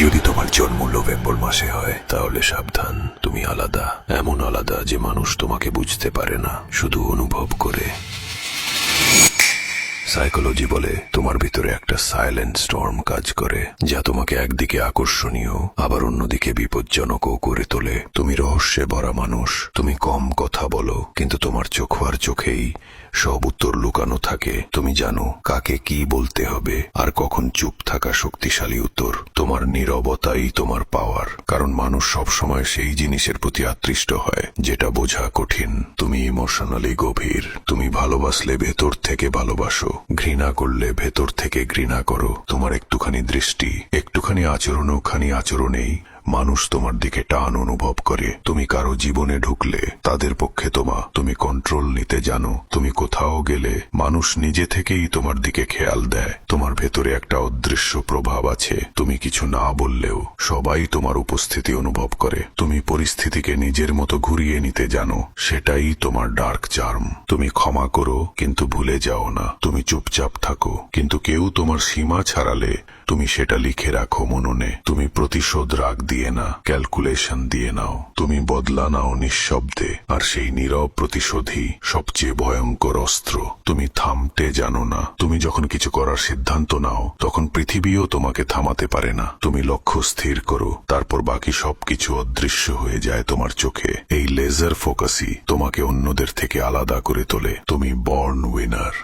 যদি তোমার জন্ম নভেম্বর মাসে হয় তাহলে সাবধান, তুমি আলাদা, এমন আলাদা যে মানুষ তোমাকে বুঝতে পারে না, শুধু অনুভব করে। সাইকোলজি বলে তোমার ভিতরে একটা সাইলেন্ট স্টর্ম কাজ করে, যা তোমাকে একদিকে আকর্ষণীয় আবার অন্যদিকে বিপজ্জনকও করে তোলে। তুমি রহস্যে ভরা মানুষ, তুমি কম কথা বলো, কিন্তু তোমার চোখ আর চোখেই সব উত্তর লুকানো থাকে। তুমি জানো কাকে কি বলতে হবে আর কখন চুপ থাকা শক্তিশালী উত্তর। তোমার নীরবতাই তোমার পাওয়ার, কারণ মানুষ সবসময় সেই জিনিসের প্রতি আকৃষ্ট হয় যেটা বোঝা কঠিন। তুমি ইমোশনালি গভীর, তুমি ভালোবাসলে ভেতর থেকে ভালোবাসো, ঘৃণা করলে ভেতর থেকে ঘৃণা করো। তোমার একটুখানি দৃষ্টি, একটুখানি আচরণও খানি আচরণেই মানুষ তোমার দিকে টান অনুভব করে। তুমি কারো জীবনে ঢুকলে তাদের পক্ষে তুমি কন্ট্রোল নিতে জানো। তুমি কোথাও গেলে মানুষ নিজে থেকেই তোমার দিকে খেয়াল দেয়। তোমার ভেতরে একটা অদৃশ্য প্রভাব আছে, তুমি কিছু না বললেও সবাই তোমার উপস্থিতি অনুভব করে। তুমি পরিস্থিতিকে নিজের মতো ঘুরিয়ে নিতে জানো, সেটাই তোমার ডার্ক চার্ম। তুমি ক্ষমা করো কিন্তু ভুলে যাও না, তুমি চুপচাপ থাকো, কিন্তু কেউ তোমার সীমা ছাড়ালে তুমি সেটা লিখে রাখো মননে। তুমি প্রতিশোধ রাগ দিয়ে না, ক্যালকুলেশন দিয়ে নাও। তুমি বদলা নাও নিঃশব্দে, আর সেই নীরব প্রতিশোধই সবচেয়ে ভয়ঙ্কর অস্ত্র। তুমি থামতে জানো না, তুমি যখন কিছু করার সিদ্ধান্ত নাও তখন পৃথিবীও তোমাকে থামাতে পারে না। তুমি লক্ষ্য স্থির করো, তারপর বাকি সবকিছু অদৃশ্য হয়ে যায় তোমার চোখে। এই লেজার ফোকাসই তোমাকে অন্যদের থেকে আলাদা করে তোলে। তুমি বর্ন উইনার।